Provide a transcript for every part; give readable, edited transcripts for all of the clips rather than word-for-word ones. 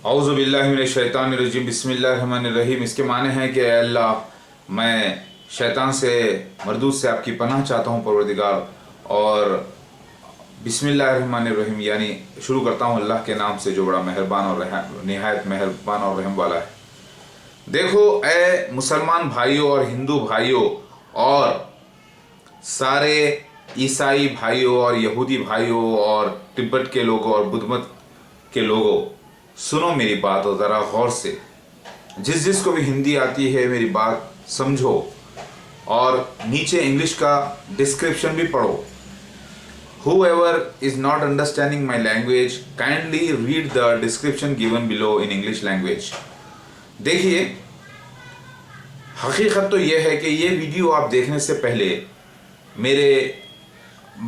औज़ु बिल्लाहि मिनश शैतानिर रजीम बिस्मिल्लाहिर रहमानिर रहीम। इसके माने हैं कि अल्लाह मैं शैतान से मरदूद से आपकी पनाह चाहता हूँ परवरदिगार। और बिस्मिल्लाहिर रहमानिर रहीम यानी शुरू करता हूँ अल्लाह के नाम से जो बड़ा मेहरबान और निहायत मेहरबान और रहम वाला है। देखो ए मुसलमान भाइयों और हिंदू भाइयों और सारे ईसाई भाइयों और यहूदी भाइयों और तिब्बत के लोगों और बुद्ध मत के लोगों, सुनो मेरी बात और ज़रा गौर से। जिसको भी हिंदी आती है मेरी बात समझो और नीचे इंग्लिश का डिस्क्रिप्शन भी पढ़ो। Whoever is not understanding my language, kindly read the description given below in English language। देखिए, हकीकत तो यह है कि ये वीडियो आप देखने से पहले मेरे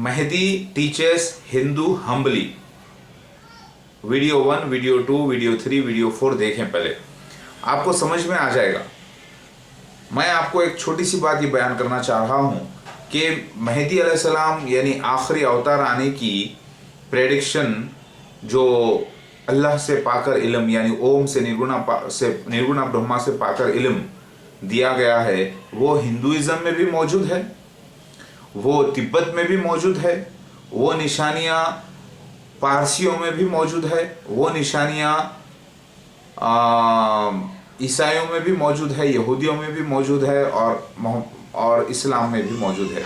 मेहदी टीचर्स हिंदू हम्बली वीडियो 1, वीडियो 2, वीडियो 3, वीडियो 4 देखें, पहले आपको समझ में आ जाएगा। मैं आपको एक छोटी सी बात ये बयान करना चाह रहा हूँ कि मेहदी अलैहिस्सलाम यानी आखिरी अवतार आने की प्रेडिक्शन जो अल्लाह से पाकर इल्म यानी ओम से निर्गुणा ब्रह्मा से पाकर इल्म दिया गया है, वो हिंदुइज़्म में भी मौजूद है, वो तिब्बत में भी मौजूद है, वो निशानियाँ पारसियों में भी मौजूद है, वो निशानियाँ ईसाइयों में भी मौजूद है, यहूदियों में भी मौजूद है और इस्लाम में भी मौजूद है।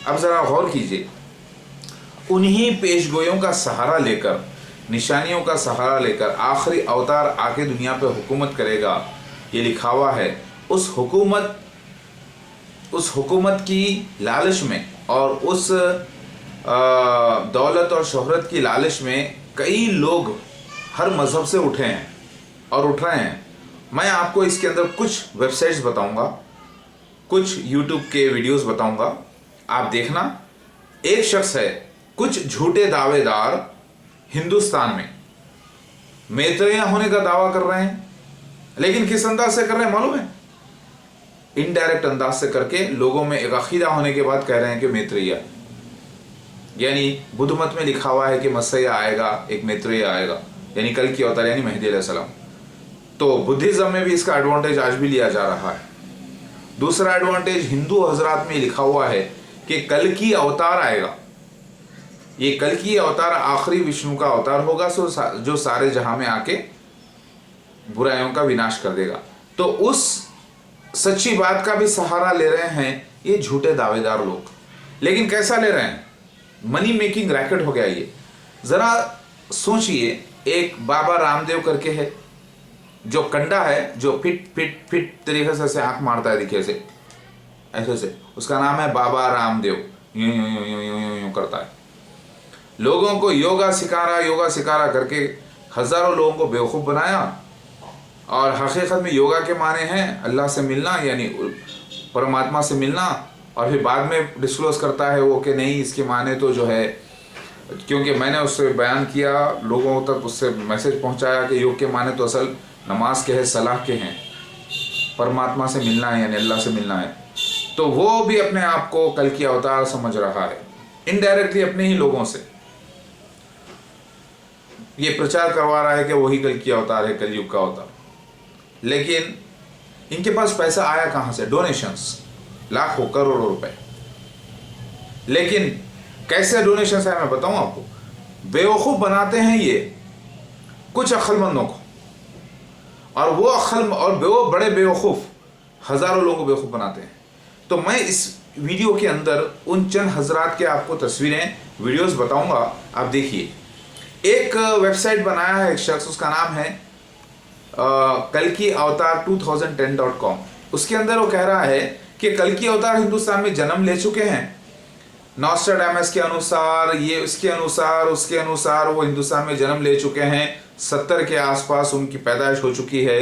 अब ज़रा गौर कीजिए, उन्हीं पेशगोयों का सहारा लेकर, निशानियों का सहारा लेकर आखिरी अवतार आके दुनिया पे हुकूमत करेगा, ये लिखा हुआ है। उस हुकूमत की लालच में और उस दौलत और शोहरत की लालच में कई लोग हर मज़हब से उठे हैं और उठ रहे हैं। मैं आपको इसके अंदर कुछ वेबसाइट्स बताऊंगा, कुछ यूट्यूब के वीडियोस बताऊंगा, आप देखना। एक शख्स है, कुछ झूठे दावेदार हिंदुस्तान में मैत्रेय होने का दावा कर रहे हैं, लेकिन किस अंदाज से कर रहे हैं मालूम है? इनडायरेक्ट अंदाज से करके लोगों में एक अकीदा होने के बाद कह रहे हैं कि मैत्रेय यानी बुद्ध मत में लिखा हुआ है कि मसीह आएगा, एक मैत्रेय आएगा यानी कल की अवतार यानी मेहदी अलैहिस्सलाम। तो बुद्धिज्म में भी इसका एडवांटेज आज भी लिया जा रहा है। दूसरा एडवांटेज हिंदू हजरात में लिखा हुआ है कि कल की अवतार आएगा, ये कल की अवतार आखिरी विष्णु का अवतार होगा जो सारे जहां में आके बुराइयों का विनाश कर देगा। तो उस सच्ची बात का भी सहारा ले रहे हैं ये झूठे दावेदार लोग। लेकिन कैसा ले रहे हैं? मनी मेकिंग रैकेट हो गया ये। जरा सोचिए, एक बाबा रामदेव करके है जो कंडा है, जो फिट तरीके से आंख मारता है दिखे से ऐसे से, उसका नाम है बाबा रामदेव। यूं यूं यूं यूं यूं यूं यूं करता है, लोगों को योगा सिखा रहा करके हजारों लोगों को बेवकूफ़ बनाया। और हकीकत में योगा के माने हैं अल्लाह से मिलना यानी परमात्मा से मिलना। और फिर बाद में डिस्क्लोज करता है वो कि नहीं, इसके माने तो जो है, क्योंकि मैंने उससे बयान किया, लोगों तक उससे मैसेज पहुंचाया कि योग के माने तो असल नमाज के हैं, सलाह के हैं, परमात्मा से मिलना है यानी अल्लाह से मिलना है। तो वो भी अपने आप को कल की अवतार समझ रहा है, इनडायरेक्टली अपने ही लोगों से ये प्रचार करवा रहा है कि वही कल की अवतार है, कलयुग का अवतार। लेकिन इनके पास पैसा आया कहाँ से? डोनेशंस, लाखों करोड़ों रुपए। लेकिन कैसे डोनेशंस आए मैं बताऊं आपको। बेवकूफ़ बनाते हैं ये कुछ अक्लमंदों को, और वो बड़े बेवकूफ़ हज़ारों लोगों को बेवकूफ़ बनाते हैं। तो मैं इस वीडियो के अंदर उन चंद हजरात के आपको तस्वीरें, वीडियोस बताऊंगा, आप देखिए। एक वेबसाइट बनाया है एक शख्स, उसका नाम है कल की अवतार 2010.com। उसके अंदर वो कह रहा है कि कल की अवतार हिंदुस्तान में जन्म ले चुके हैं। नॉस्ट्राडामस के अनुसार, ये उसके अनुसार वो हिंदुस्तान में जन्म ले चुके हैं। 70 के आसपास उनकी पैदाइश हो चुकी है।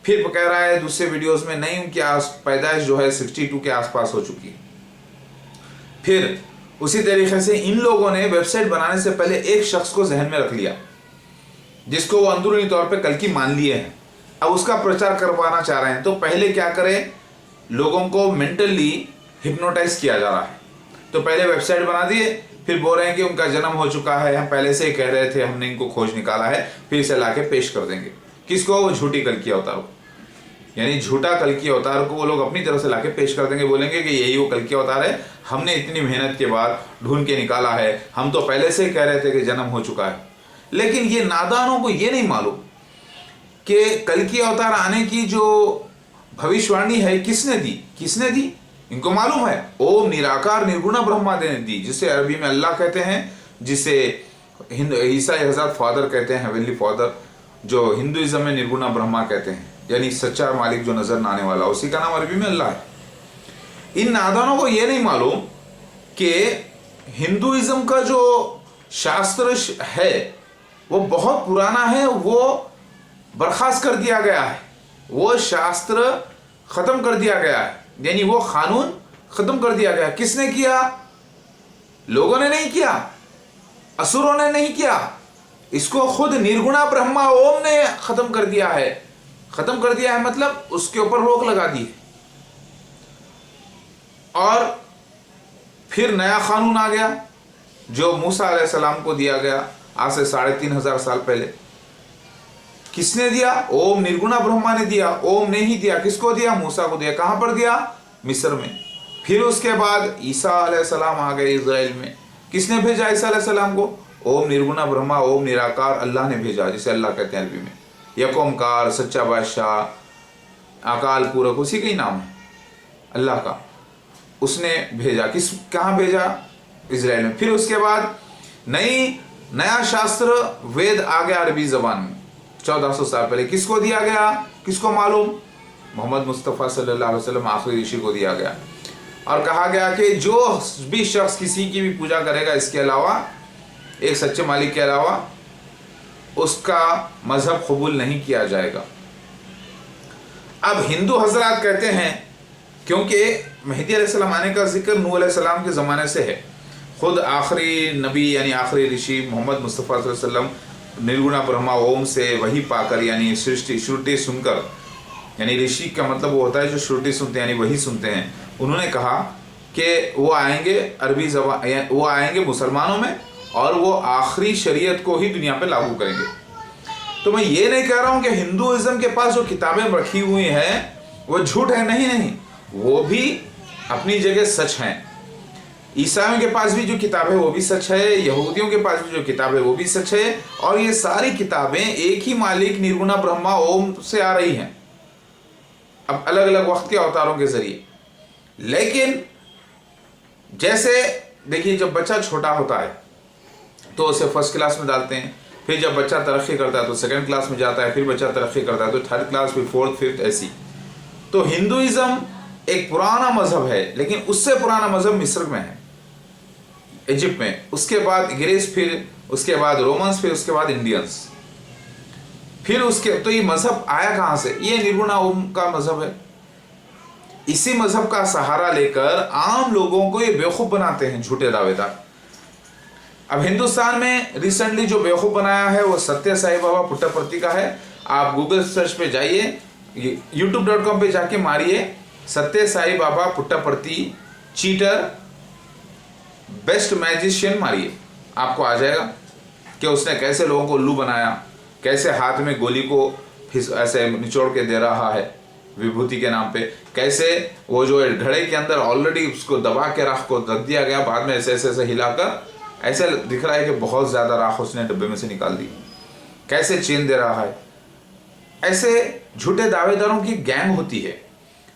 फिर वो कह रहा है दूसरे वीडियोस में, नहीं, उनकी पैदाइश जो है 62 के आसपास हो चुकी है। फिर उसी तरीके से इन लोगों ने वेबसाइट बनाने से पहले एक शख्स को जहन में रख लिया जिसको वो अंदरूनी तौर पे कल की मान लिए हैं। अब उसका प्रचार करवाना चाह रहे हैं। तो पहले क्या करें, लोगों को मेंटली हिप्नोटाइज किया जा रहा है। तो पहले वेबसाइट बना दिए, फिर बोल रहे हैं कि उनका जन्म हो चुका है, हम पहले से ही कह रहे थे, हमने इनको खोज निकाला है, फिर इसे लाके पेश कर देंगे। किसको? वो झूठी कल्कि अवतार को, यानी झूठा कल्कि अवतार को वो लोग अपनी तरफ से लाके पेश कर देंगे, बोलेंगे कि यही वो कल्कि अवतार है, हमने इतनी मेहनत के बाद ढूंढ के निकाला है, हम तो पहले से ही कह रहे थे कि जन्म हो चुका है। लेकिन ये नादानों को ये नहीं मालूम कि कल्कि अवतार आने की जो भविष्यवाणी है किसने दी, किसने दी? इनको मालूम है, ओम निराकार निर्गुण ब्रह्मा ने दी, जिसे अरबी में अल्लाह कहते हैं, जिसे ईसा हजरत फादर कहते हैं, हेवनली फादर, जो हिंदुइज्म में निर्गुण ब्रह्मा कहते हैं, यानी सच्चा मालिक जो नजर न आने वाला, उसी का नाम अरबी में अल्लाह है। इन नादानों को यह नहीं मालूम कि हिंदुइज्म का जो शास्त्र है वो बहुत पुराना है, वो बर्खास्त कर दिया गया है, वो शास्त्र खत्म कर दिया गया है, यानी वो कानून खत्म कर दिया गया। किसने किया? लोगों ने नहीं किया, असुरों ने नहीं किया, इसको खुद निर्गुणा ब्रह्मा ओम ने खत्म कर दिया है। खत्म कर दिया है मतलब उसके ऊपर रोक लगा दी। और फिर नया कानून आ गया जो मूसा अलैहिस्सलाम को दिया गया आज से 3500 साल पहले। किसने दिया? ओम निर्गुणा ब्रह्मा ने दिया। ओम ने ही दिया। किसको दिया? मूसा को दिया। कहां पर दिया? मिस्र में। फिर उसके बाद ईसा अलैहिस्सलाम आ गए इज़राइल में। किसने भेजा ईसा अलैहिस्सलाम को? ओम निर्गुणा ब्रह्मा, ओम निराकार अल्लाह ने भेजा, जिसे अल्लाह कहते हैं अरबी में। यकोमकार, सच्चा बादशाह, अकाल पूरक, उसी का ही नाम है अल्लाह का। उसने भेजा। कहाँ भेजा? इज़राइल में। फिर उसके बाद नया शास्त्र वेद आ गया अरबी जबान में 1400 साल पहले। किसको दिया गया? किसको मालूम? मोहम्मद मुस्तफ़ा सल्लल्लाहु अलैहि वसल्लम आखिरी ऋषि को दिया गया। और कहा गया कि जो भी शख्स किसी की भी पूजा करेगा इसके अलावा, एक सच्चे मालिक के अलावा, उसका मजहब कबूल नहीं किया जाएगा। अब हिंदू हजरात कहते हैं, क्योंकि मेहदी अलैहिस्सलाम आने का जिक्र नूह अलैहिस्सलाम के ज़माने से है, खुद आखिरी नबी यानी आखिरी ऋषि मोहम्मद मुस्तफ़ा सल्लल्लाहु अलैहि वसल्लम निर्गुणा ब्रह्मा ओम से वही पाकर, यानी श्रुति सुनकर, यानी ऋषि का मतलब वो होता है जो श्रुति सुनते हैं, यानी वही सुनते हैं। उन्होंने कहा कि वो आएंगे अरबी ज़बान, वो आएंगे मुसलमानों में और वो आखिरी शरीयत को ही दुनिया पे लागू करेंगे। तो मैं ये नहीं कह रहा हूँ कि हिंदुइज्म के पास जो किताबें रखी हुई हैं वो झूठ है, नहीं, वो भी अपनी जगह सच हैं। ईसाइयों के पास भी जो किताब है वो भी सच है, यहूदियों के पास भी जो किताब है वो भी सच है, और ये सारी किताबें एक ही मालिक निर्गुणा ब्रह्मा ओम से आ रही हैं, अब अलग अलग वक्त के अवतारों के जरिए। लेकिन जैसे देखिए, जब बच्चा छोटा होता है तो उसे फर्स्ट क्लास में डालते हैं, फिर जब बच्चा तरक्की करता है तो सेकंड क्लास में जाता है, फिर बच्चा तरक्की करता है तो थर्ड क्लास, फिर फोर्थ, फिफ्थ, ऐसी। तो हिंदुइज्म एक पुराना मजहब है, लेकिन उससे पुराना मजहब मिस्र में है, इजिप्ट में, उसके बाद ग्रीस, फिर उसके बाद रोमन्स, फिर उसके बाद इंडियंस, फिर उसके, तो ये मजहब आया कहाँ से? ये निर्गुणा ओम का मजहब है। इसी मजहब का सहारा लेकर आम लोगों को ये बेवकूफ बनाते हैं झूठे दावेदार। अब हिंदुस्तान में रिसेंटली जो बेवकूफ बनाया है वो सत्य साई बाबा पुट्टपर्ती का है। आप गूगल सर्च पे जाइए, youtube.com पे जाके मारिए सत्य Sai Baba Puttaparthi cheater best magician, मारिए, आपको आ जाएगा कि उसने कैसे लोगों को उल्लू बनाया, कैसे हाथ में गोली को ऐसे निचोड़ के दे रहा है विभूति के नाम पे, कैसे वो जो घड़े के अंदर ऑलरेडी उसको दबा के राख को रख दिया गया, बाद में ऐसे ऐसे हिलाकर ऐसे दिख रहा है कि बहुत ज़्यादा राख उसने डब्बे में से निकाल दी, कैसे चेन दे रहा है। ऐसे झूठे दावेदारों की गैंग होती है,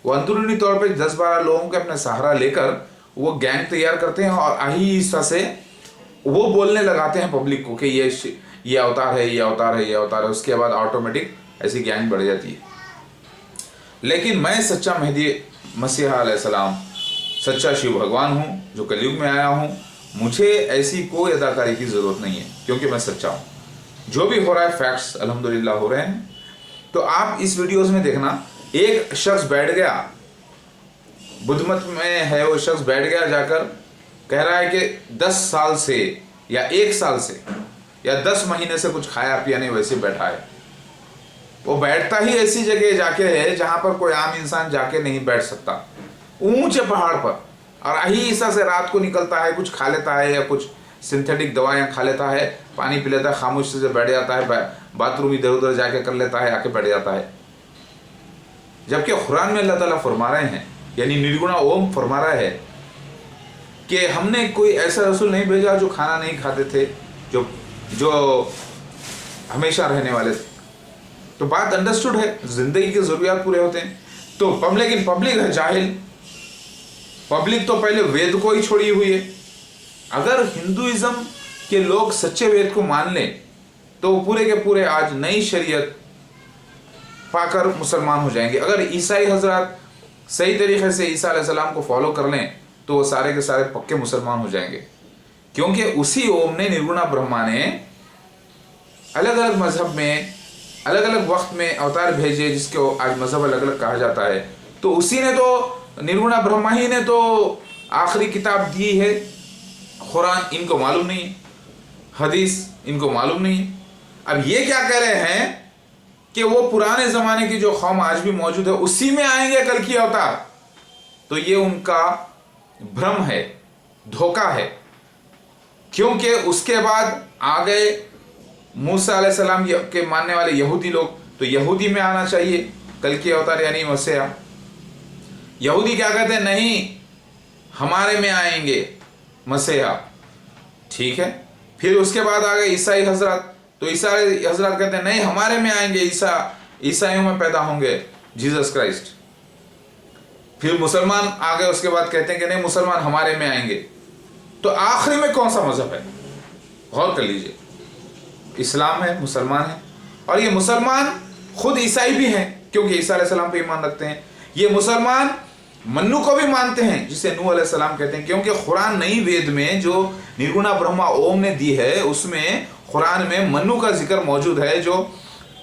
वो अंदरूनी तौर पे 10-12 लोगों के अपने सहारा लेकर वो गैंग तैयार करते हैं और आहिस्ता से वो बोलने लगाते हैं पब्लिक को कि ये अवतार है, ये अवतार है, ये अवतार है। उसके बाद ऑटोमेटिक ऐसी गैंग बढ़ जाती है। लेकिन मैं सच्चा मेहदी मसीहा अलैहिस्सलाम, सच्चा शिव भगवान हूँ जो कलयुग में आया हूँ। मुझे ऐसी कोई अदाकारी की ज़रूरत नहीं है, क्योंकि मैं सच्चा हूँ। जो भी हो रहा है फैक्ट्स अल्हम्दुलिल्लाह हो रहे हैं। तो आप इस वीडियोस में देखना, एक शख्स बैठ गया, बुद्धमत में है वो शख्स, बैठ गया जाकर कह रहा है कि 10 साल से या 1 साल से या 10 महीने से कुछ खाया पिया नहीं, वैसे बैठा है। वो बैठता ही ऐसी जगह जाके है जहां पर कोई आम इंसान जाके नहीं बैठ सकता, ऊंचे पहाड़ पर, और आहिस्ता से रात को निकलता है, कुछ खा लेता है या कुछ सिंथेटिक दवाइयाँ खा लेता है, पानी पी लेता है, खामोशी से बैठ जाता है, बाथरूम इधर उधर जाके कर लेता है, आके बैठ जाता है। जबकि कुरान में अल्लाह ताला फरमा रहे हैं, यानी निर्गुणा ओम फरमा रहा है कि हमने कोई ऐसा रसूल नहीं भेजा जो खाना नहीं खाते थे, जो हमेशा रहने वाले थे। तो बात अंडरस्टूड है, जिंदगी के ज़रूरियात पूरे होते हैं। तो लेकिन पब्लिक है जाहिल, पब्लिक तो पहले वेद को ही छोड़ी हुई है। अगर हिंदुइज्म के लोग सच्चे वेद को मान लें तो पूरे के पूरे आज नई शरीयत पाकर मुसलमान हो जाएंगे। अगर ईसाई हजरत सही तरीके से ईसा अलैहिस्सलाम को फॉलो कर लें तो वो सारे के सारे पक्के मुसलमान हो जाएंगे, क्योंकि उसी ओम ने, निर्गुणा ब्रह्मा ने अलग अलग मजहब में अलग अलग वक्त में अवतार भेजे, जिसको आज मजहब अलग अलग कहा जाता है। तो उसी ने तो, निर्गुणा ब्रह्मा ही ने तो आखिरी किताब दी है। कुरान इनको मालूम नहीं है, हदीस इनको मालूम नहीं है। अब ये क्या कह रहे हैं कि वो पुराने ज़माने की जो कौम आज भी मौजूद है उसी में आएंगे कल की अवतार। तो ये उनका भ्रम है, धोखा है, क्योंकि उसके बाद आ गए मूसा अलैहिस्सलाम के मानने वाले यहूदी लोग, तो यहूदी में आना चाहिए कल की अवतार यानी मसीहा। यहूदी क्या कहते हैं, नहीं हमारे में आएंगे मसीहा, ठीक है। फिर उसके बाद आ गए ईसाई हजरत, तो ईसाई हजरत कहते हैं नहीं हमारे में आएंगे, ईसाइयों में पैदा होंगे जीसस क्राइस्ट। फिर मुसलमान आ गए, उसके बाद कहते हैं कि नहीं मुसलमान हमारे में आएंगे। तो आखिरी में कौन सा मजहब है, गौर कर लीजिए। इस्लाम है, मुसलमान है, और ये मुसलमान खुद ईसाई भी हैं क्योंकि ईसा अलैहिस्सलाम पे ईमान रखते हैं। ये मुसलमान मन्नू को भी मानते हैं जिसे नूह अलैहिस्सलाम कहते हैं, क्योंकि कुरान नई वेद में जो निर्गुणा ब्रह्मा ओम ने दी है उसमें कुरान में मन्नू का जिक्र मौजूद है। जो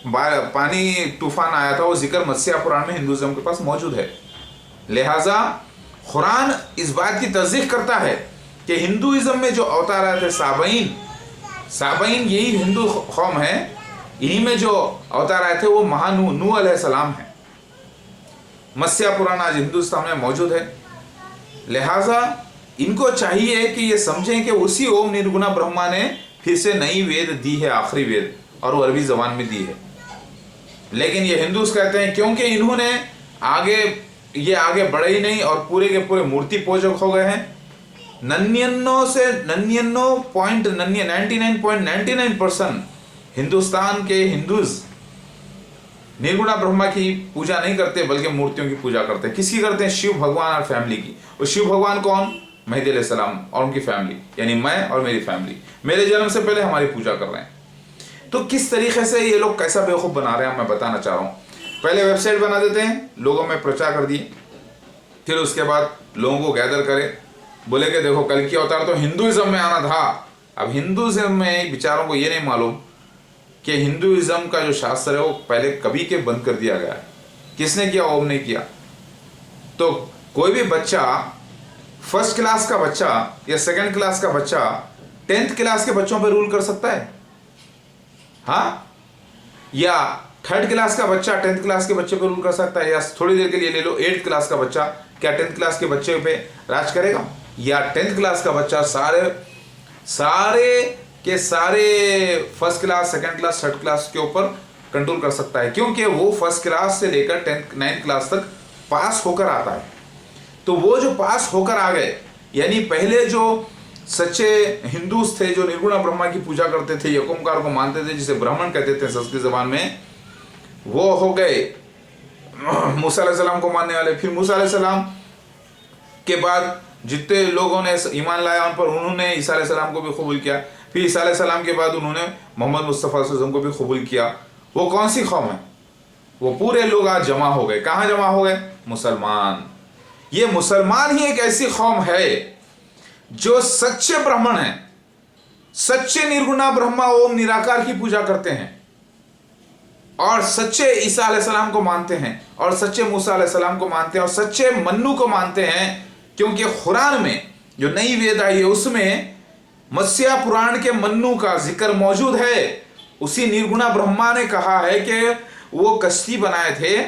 पानी तूफान आया था वो जिक्र मत्स्य पुराण में हिंदुइज्म के पास मौजूद है। लिहाजा कुरान इस बात की तस्दीक करता है कि हिंदुइज्म में जो अवतार आए थे साबईन यही हिंदू कौम है, इन्हीं में जो अवतार आए थे वो महानू नूह अलैहिस्सलाम है। मत्स्य पुराण आज हिंदुस्तान में मौजूद है। लिहाजा इनको चाहिए कि ये समझें कि उसी ओम निर्गुणा ब्रह्मा ने फिर से नई वेद दी है, आखिरी वेद, और वो अरबी जबान में दी है। लेकिन ये हिंदूस कहते हैं क्योंकि इन्होंने आगे बढ़े ही नहीं और पूरे के पूरे मूर्ति पूजक हो गए हैं। 99.99% हिंदुस्तान के हिंदूज निर्गुणा ब्रह्मा की पूजा नहीं करते बल्कि मूर्तियों की पूजा करते हैं। किसकी करते हैं? शिव भगवान और फैमिली की। और शिव भगवान कौन? मेहदी अलैहिस्सलाम और उनकी फैमिली, यानी मैं और मेरी फैमिली, मेरे जन्म से पहले हमारी पूजा कर रहे हैं। तो किस तरीके से ये लोग कैसा बेवकूफ़ बना रहे हैं मैं बताना चाह रहा हूँ। पहले वेबसाइट बना देते हैं, लोगों में प्रचार कर दिए, फिर उसके बाद लोगों को गैदर करे, बोले कि देखो कल की अवतार तो हिंदुइज्म में आना था। अब हिंदुइज्म में बेचारों को ये नहीं मालूम कि हिंदुइज्म का जो शास्त्र है वो पहले कभी के बंद कर दिया गया है। किसने किया? ओम ने किया। तो कोई भी बच्चा, फर्स्ट क्लास का बच्चा या सेकंड क्लास का बच्चा 10th क्लास के बच्चों पर रूल कर सकता है? हाँ? या 3rd क्लास का बच्चा 10th क्लास के बच्चे पर रूल कर सकता है? या थोड़ी देर के लिए ले लो 8th क्लास का बच्चा, क्या 10th क्लास के बच्चे पे राज करेगा? या 10th क्लास का बच्चा सारे के सारे first class, second class, 3rd class के ऊपर कंट्रोल कर सकता है, क्योंकि वो फर्स्ट क्लास से लेकर 9th क्लास तक पास होकर आता है। तो वो जो पास होकर आ गए, यानी पहले जो सच्चे हिंदूस थे जो निर्गुणा ब्रह्मा की पूजा करते थे, यकोमकार को मानते थे, जिसे ब्राह्मण कहते थे संस्कृत जबान में, वो हो गए मूसा अलैहिस्सलाम को मानने वाले। फिर मूसा अलैहिस्सलाम के बाद जितने लोगों ने ईमान लाया उन पर, उन्होंने ईसा अलैहिस्सलाम को भी कबूल किया। फिर ईसा अलैहिस्सलाम के बाद उन्होंने मोहम्मद मुस्तफ़ा सल्लल्लाहु अलैहि वसल्लम को भी कबूल किया। वो कौन सी कौम है? वो पूरे लोग आज जमा हो गए। कहाँ जमा हो गए? मुसलमान। ये मुसलमान ही एक ऐसी कौम है जो सच्चे ब्राह्मण हैं, सच्चे निर्गुणा ब्रह्मा ओम निराकार की पूजा करते हैं, और सच्चे ईसा अलैहिस्सलाम को मानते हैं, और सच्चे मूसा अलैहिस्सलाम को मानते हैं, और सच्चे मन्नू को मानते हैं। क्योंकि कुरान में जो नई वेद आई है उसमें मत्स्य पुराण के मन्नू का जिक्र मौजूद है। उसी निर्गुणा ब्रह्मा ने कहा है कि वो कश्ती बनाए थे,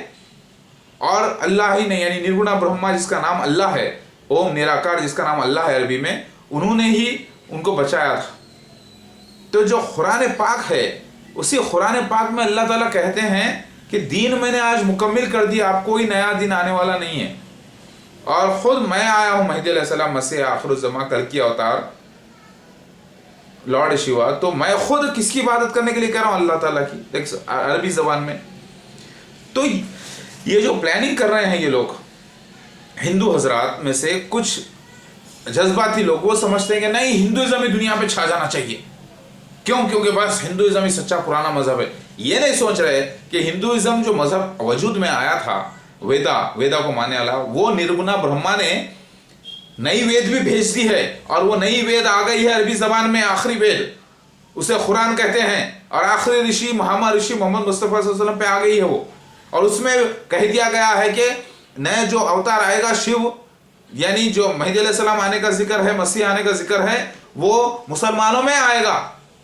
और अल्लाह ही नहीं, यानी निर्गुणा ब्रह्मा जिसका नाम अल्लाह है, ओम निराकार जिसका नाम अल्लाह है अरबी में, उन्होंने ही उनको बचाया था। तो जो कुरान पाक है, उसी कुरान पाक में अल्लाह ताला कहते हैं कि दीन मैंने आज मुकम्मिल कर दिया, अब कोई नया दिन आने वाला नहीं है, और खुद मैं आया हूँ महदी अलैहिस्सलाम, मसीह आखिरुज़्ज़मा, कल की अवतार, लॉर्ड शिवा। तो मैं खुद किसकी इबादत करने के लिए कह रहा हूँ? अल्लाह ताला की। देख अरबी ज़बान में। तो ये जो प्लानिंग कर रहे हैं ये लोग, हिंदू हजरात में से कुछ जज्बाती लोग, वो समझते हैं कि नहीं, हिंदुइज्म ही दुनिया पे छा जाना चाहिए। क्यों? क्योंकि बस हिंदुइज्म ही सच्चा पुराना मजहब है। ये नहीं सोच रहे कि हिंदुइज्म जो मजहब वजूद में आया था, वेदा को मानने वाला, वो निर्गुणा ब्रह्मा ने नई वेद भी भेज दी है, और वो नई वेद आ गई है अरबी जबान में, आखिरी वेद, उसे कुरान कहते हैं, और आखिरी ऋषि महामा ऋषि मोहम्मद मुस्तफ़ा सल्लल्लाहु अलैहि वसल्लम पे आ गई है वो। और उसमें कह दिया गया है कि नए जो अवतार आएगा शिव, यानी जो महदी अलैहिस्सलाम आने का जिक्र है, मसीह आने का जिक्र है, वो मुसलमानों में आएगा,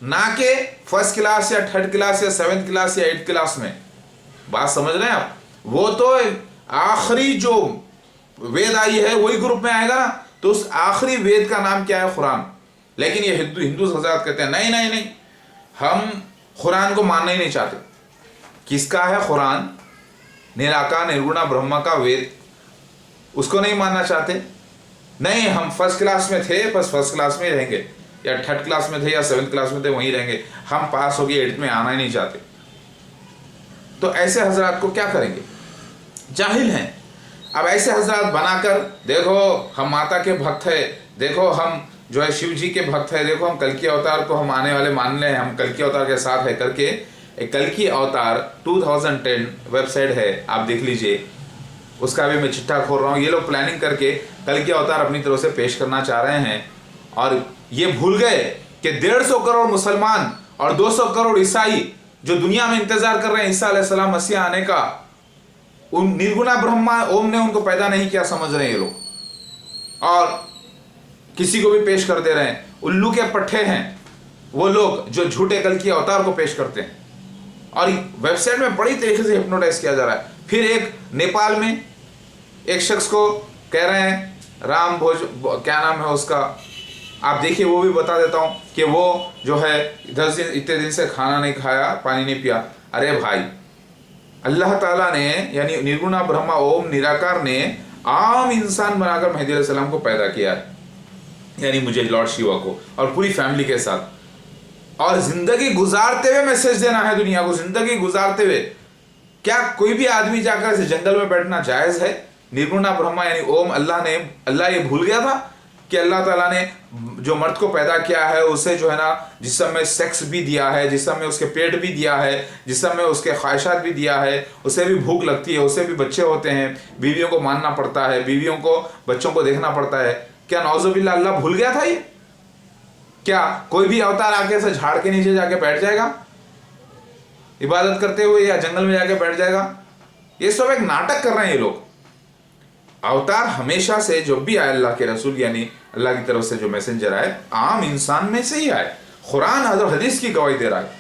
ना कि फर्स्ट क्लास या थर्ड क्लास या सेवेंथ क्लास या एट्थ क्लास में। बात समझ रहे हैं आप? वो तो आखिरी जो वेद आई है वही ग्रुप में आएगा ना। तो उस आखिरी वेद का नाम क्या है? कुरान। लेकिन ये हिंदू हज़रात कहते हैं नहीं नहीं नहीं, हम कुरान को मानना ही नहीं चाहते। किसका है कुरान? निराकार निर्गुणा ब्रह्मा का वेद, उसको नहीं मानना चाहते। नहीं, हम फर्स्ट क्लास में थे, बस फर्स्ट क्लास में ही रहेंगे, या थर्ड क्लास में थे या सेवन्थ क्लास में थे, वहीं रहेंगे, हम पास हो गए, एट्थ में आना ही नहीं चाहते। तो ऐसे हजरात को क्या करेंगे? जाहिल हैं। अब ऐसे हजरात बनाकर, देखो हम माता के भक्त है, देखो हम जो है शिव जी के भक्त है, देखो हम कल की अवतार को हम आने वाले मान रहे हैं, हम कल की अवतार के साथ है करके, एक कल की अवतार 2010 वेबसाइट है, आप देख लीजिए, उसका भी मैं चिट्ठा खोल रहा हूँ। ये लोग प्लानिंग करके कल की अवतार अपनी तरफ से पेश करना चाह रहे हैं, और ये भूल गए कि 150 करोड़ मुसलमान और 200 करोड़ ईसाई जो दुनिया में इंतजार कर रहे हैं ईसा अलैहिस्सलाम मसीह आने का, उन निर्गुणा ब्रह्मा ओम ने उनको पैदा नहीं किया, समझ रहे हैं ये लोग, और किसी को भी पेश कर दे रहे हैं। उल्लू के पट्टे हैं वो लोग जो झूठे कल की अवतार को पेश करते हैं, और वेबसाइट में बड़ी तरीके से हिप्नोटाइज किया जा रहा है। फिर एक नेपाल में एक शख्स को कह रहे हैं राम भोज, क्या नाम है उसका, आप देखिए, वो भी बता देता हूँ कि वो जो है 10 दिन इतने दिन से खाना नहीं खाया, पानी नहीं पिया। अरे भाई, अल्लाह ताला ने यानी निर्गुणा ब्रह्मा ओम निराकार ने आम इंसान बनाकर महदी अलैहिस्सलाम को पैदा किया है, यानी मुझे लॉर्ड शिवा को और पूरी फैमिली के साथ, और जिंदगी गुजारते हुए मैसेज देना है दुनिया को, जिंदगी गुजारते हुए। क्या कोई भी आदमी जाकर ऐसे जंगल में बैठना जायज है? निर्गुणा ब्रह्मा यानी ओम, अल्लाह ये भूल गया था कि अल्लाह ताला ने जो मर्द को पैदा किया है उसे जो है ना जिस्म में सेक्स भी दिया है, जिस्म में उसके पेट भी दिया है, जिस्म में उसके ख्वाहिशात भी दिया है, उसे भी भूख लगती है, उसे भी बच्चे होते हैं, बीवियों को मानना पड़ता है, बीवियों को बच्चों को देखना पड़ता है। क्या नौजुबिल्लाह अल्लाह भूल गया था ये? क्या कोई भी अवतार आके ऐसे झाड़ के नीचे जाके बैठ जाएगा इबादत करते हुए, या जंगल में जाके बैठ जाएगा? ये सब एक नाटक कर रहे हैं ये लोग। अवतार हमेशा से जो भी आए अल्लाह के रसूल यानी अल्लाह की तरफ से जो मैसेंजर आए, आम इंसान में से ही आए। कुरान हज़रत हदीस की गवाही दे रहा है।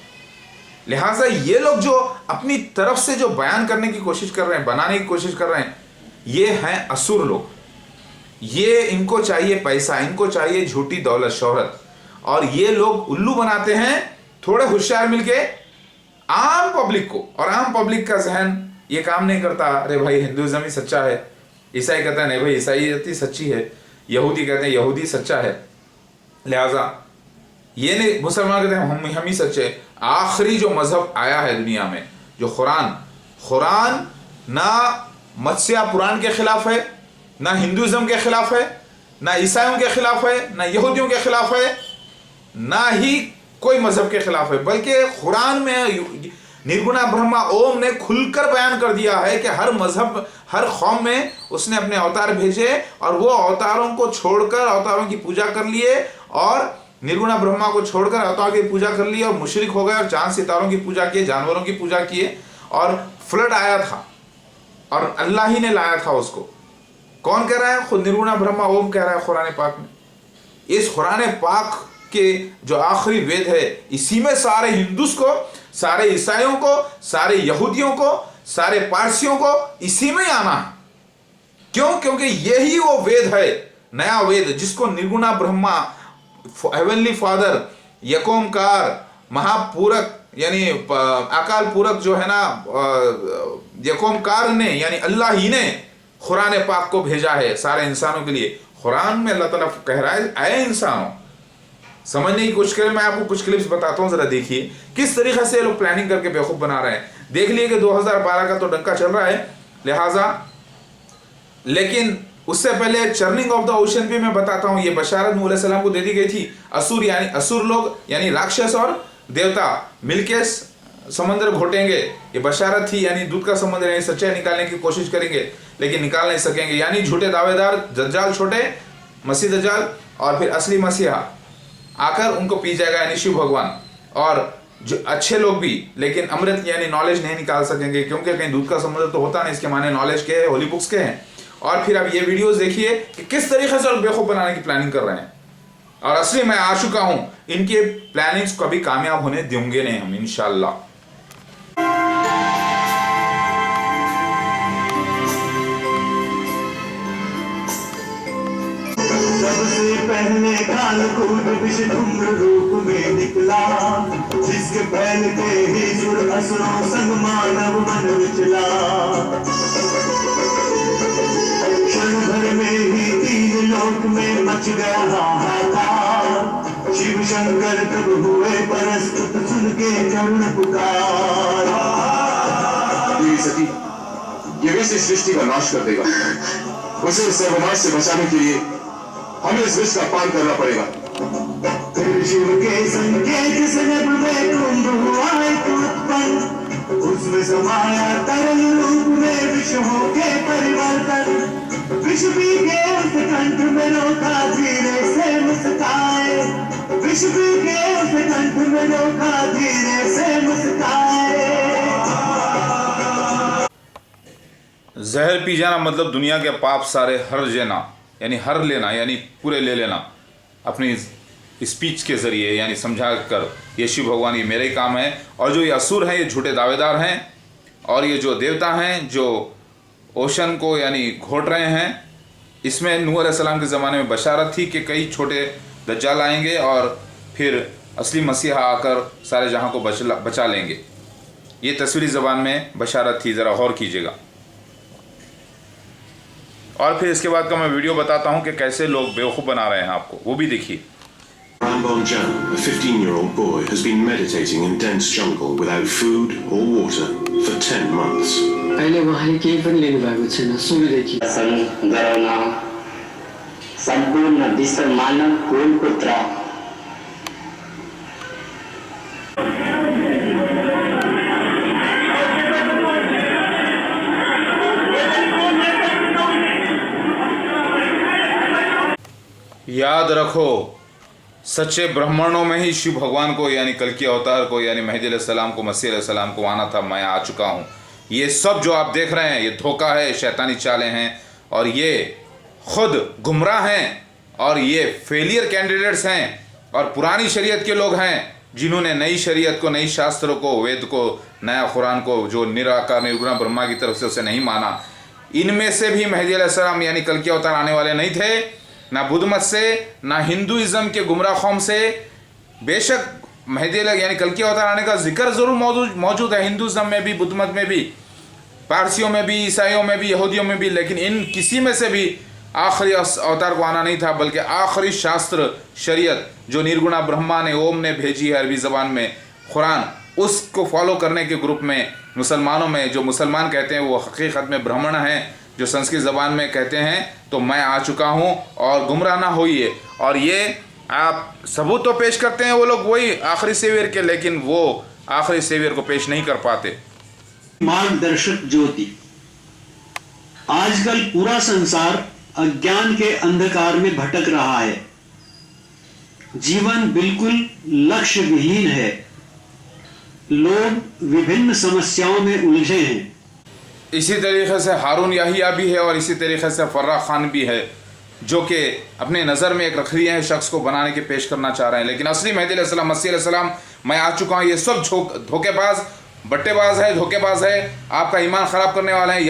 लिहाजा ये लोग जो अपनी तरफ से जो बयान करने की कोशिश कर रहे हैं, बनाने की कोशिश कर रहे हैं, ये हैं असुर लोग। ये इनको चाहिए पैसा, इनको चाहिए झूठी दौलत शोहरत, और ये लोग उल्लू बनाते हैं थोड़े होशियार मिलके आम पब्लिक को, और आम पब्लिक का जहन ये काम नहीं करता, अरे भाई हिंदुइज्म ही सच्चा है, ईसाई कहते हैं नहीं भाई ईसाईयत ही सच्ची है, यहूदी कहते हैं यहूदी सच्चा है, लिहाजा ये नहीं, मुसलमान कहते हैं हम ही सच्चे। आखिरी जो मजहब आया है दुनिया में, जो कुरान ना मत्स्या पुराण के खिलाफ है, ना हिंदुइज्म के खिलाफ है, ना ईसाइयों के खिलाफ है, ना यहूदियों के खिलाफ है, ना ही कोई मजहब के खिलाफ है, बल्कि कुरान में निर्गुणा ब्रह्मा ओम ने खुलकर बयान कर दिया है कि हर मजहब हर कौम में उसने अपने अवतार भेजे, और वो अवतारों को छोड़कर अवतारों की पूजा कर लिए, और निर्गुणा ब्रह्मा को छोड़कर अवतारों की पूजा कर लिए, और मुशरिक हो गए, और चांद सितारों की पूजा किए, जानवरों की पूजा किए, और फ्लड आया था और अल्लाह ही ने लाया था उसको। कौन कह रहा है? खुद निर्गुणा ब्रह्मा ओम कह रहा है कुरान पाक में। इस कुरान पाक के जो आखिरी वेद है, इसी में सारे हिंदूस को, सारे ईसाइयों को, सारे यहूदियों को, सारे पारसियों को इसी में आना है। क्यों? क्योंकि यही वो वेद है, नया वेद, जिसको निर्गुणा ब्रह्मा हेवनली फादर, यकोमकार, महापूरक यानी अकाल पूरक जो है ना, यकोमकार ने यानी अल्लाह ही ने कुरान पाक को भेजा है सारे इंसानों के लिए। कुरान में अल्लाह ताला कह रहा है, आए इंसानों, समझने की कोशिश करें। मैं आपको कुछ क्लिप्स बताता हूं, जरा देखिए किस तरीके से लोग प्लानिंग करके बेवकूफ बना रहे हैं। देख लिए कि 2012 का तो डंका चल रहा है, लिहाजा लेकिन उससे पहले चर्निंग ऑफ द ओशन भी मैं बताता हूं। ये बशारत नूह अलैहिस्सलाम को दे दी गई थी। असुर यानी असुर लोग यानी राक्षस और देवता मिलके समंदर घोटेंगे, ये बशारत थी। यानी दूध का समंदर यानी सच्चाई निकालने की कोशिश करेंगे लेकिन निकाल नहीं सकेंगे। यानी झूठे दावेदार, दज्जाल छोटे, मसीह दज्जाल और फिर असली मसीहा आकर उनको पी जाएगा यानी शिव भगवान। और जो अच्छे लोग भी लेकिन अमृत यानी नॉलेज नहीं निकाल सकेंगे, क्योंकि कहीं दूध का समुद्र तो होता नहीं, इसके माने नॉलेज के है, होली बुक्स के हैं। और फिर अब ये वीडियोस देखिए कि किस तरीके से लोग बेवकूफ बनाने की प्लानिंग कर रहे हैं। और असली मैं आ चुका हूं, इनके प्लानिंग्स कभी कामयाब होने देंगे नहीं हम, इंशाल्लाह। सबसे पहले काल कूद विषधुम्र रूप में निकला, जिसके फैलते ही सुर असुरों संग मानव मन विचला। क्षण भर में ही 3 लोक में मच गया हाहाकार। शिव शंकर तब हुए परस्तुत, सुन के चरण पुकार। देवी सती ये विष इस सृष्टि का नाश कर देगा। उसे इस सर्वनाश से बचाने के लिए हमें इस विष का पान करना पड़ेगा। फिर शिव के संकेत से नभ में कुंभ हुआ एक उत्पन्न, उसमें समाया तरल रूप में विष हो के परिवर्तन। विष पी के उस कंठ में रोका, धीरे से मुस्काए। विष पी के उस कंठ में रोका, धीरे से मुस्काए। जहर पी जाना मतलब दुनिया के पाप सारे हर लेना, यानी हर लेना यानी पूरे ले लेना अपनी स्पीच के जरिए, यानी समझा कर ये शिव भगवान ये मेरे काम है। और जो ये असुर हैं ये झूठे दावेदार हैं, और ये जो देवता हैं जो ओशन को यानी घोट रहे हैं, इसमें नूह अलैहिस्सलाम के ज़माने में बशारत थी कि कई छोटे दज्जाल आएंगे और फिर असली मसीहा आकर सारे जहां को बचा लेंगे। ये तस्वीरी ज़बान में बशारत थी, ज़रा गौर कीजिएगा। और फिर इसके बाद का मैं वीडियो बताता हूं कि कैसे लोग बेवकूफ़ बना रहे हैं आपको, वो भी देखिए। Rambon Jan, a 15-year-old boy, has been meditating in dense jungle without food or water for 10 months. अहिले उहाँले केही पनि लिनु भएको छैन, सुरुदेखि गराउन सम्पूर्ण विश्व मानव कुल पुत्र याद रखो, सच्चे ब्राह्मणों में ही शिव भगवान को यानी कल के अवतार को यानी मेहदी अलैहिस्सलाम को, मसीह अलैहिस्सलाम को आना था। मैं आ चुका हूँ। ये सब जो आप देख रहे हैं ये धोखा है, शैतानी चालें हैं, और ये खुद गुमराह हैं, और ये फेलियर कैंडिडेट्स हैं, और पुरानी शरीयत के लोग हैं जिन्होंने नई शरीयत को, नई शास्त्रों को, वेद को, नया कुरान को जो निराकार निर्गुण ब्रह्मा की तरफ से उसे नहीं माना। इनमें से भी मेहदी अलैहिस्सलाम यानी कल के अवतार आने वाले नहीं थे, ना बुद्ध मत से, ना हिंदुइज्म के गुमराह कौम से। बेशक मेहदी यानी कल के अवतार आने का जिक्र ज़रूर मौजूद है हिंदुइज्म में भी, बुद्ध मत में भी, पारसियों में भी, ईसाइयों में भी, यहूदियों में भी, लेकिन इन किसी में से भी आखिरी अवतार को आना नहीं था, बल्कि आखिरी शास्त्र शरीयत जो निर्गुणा ब्रह्मा ने, ओम ने भेजी है अरबी ज़बान में, कुरान, उसको फॉलो करने के ग्रुप में मुसलमानों में, जो मुसलमान कहते हैं वो हकीकत में ब्राह्मण हैं, जो संस्कृत ज़बान में कहते हैं तो मैं आ चुका हूँ, और गुमराह ना होइए। और ये आप सबूत तो पेश करते हैं वो लोग वही आखिरी सेवियर के, लेकिन वो आखिरी सेवियर को पेश नहीं कर पाते। मार्गदर्शक ज्योति। आजकल पूरा संसार अज्ञान के अंधकार में भटक रहा है। जीवन बिल्कुल लक्ष्य विहीन है। लोग विभिन्न समस्याओं में उलझे हैं। इसी तरीके से हारून याहिया भी है, और इसी तरीके से फर्रा खान भी है, जो कि अपने नज़र में एक रखरिया शख्स को बनाने के पेश करना चाह रहे हैं। लेकिन असली मेहदी अलैहिस्सलाम, मसीह अलैहिस्सलाम, मैं आ चुका हूँ, ये सब धोखेबाज, बट्टेबाज है, धोखेबाज है, आपका ईमान ख़राब करने वाले हैं।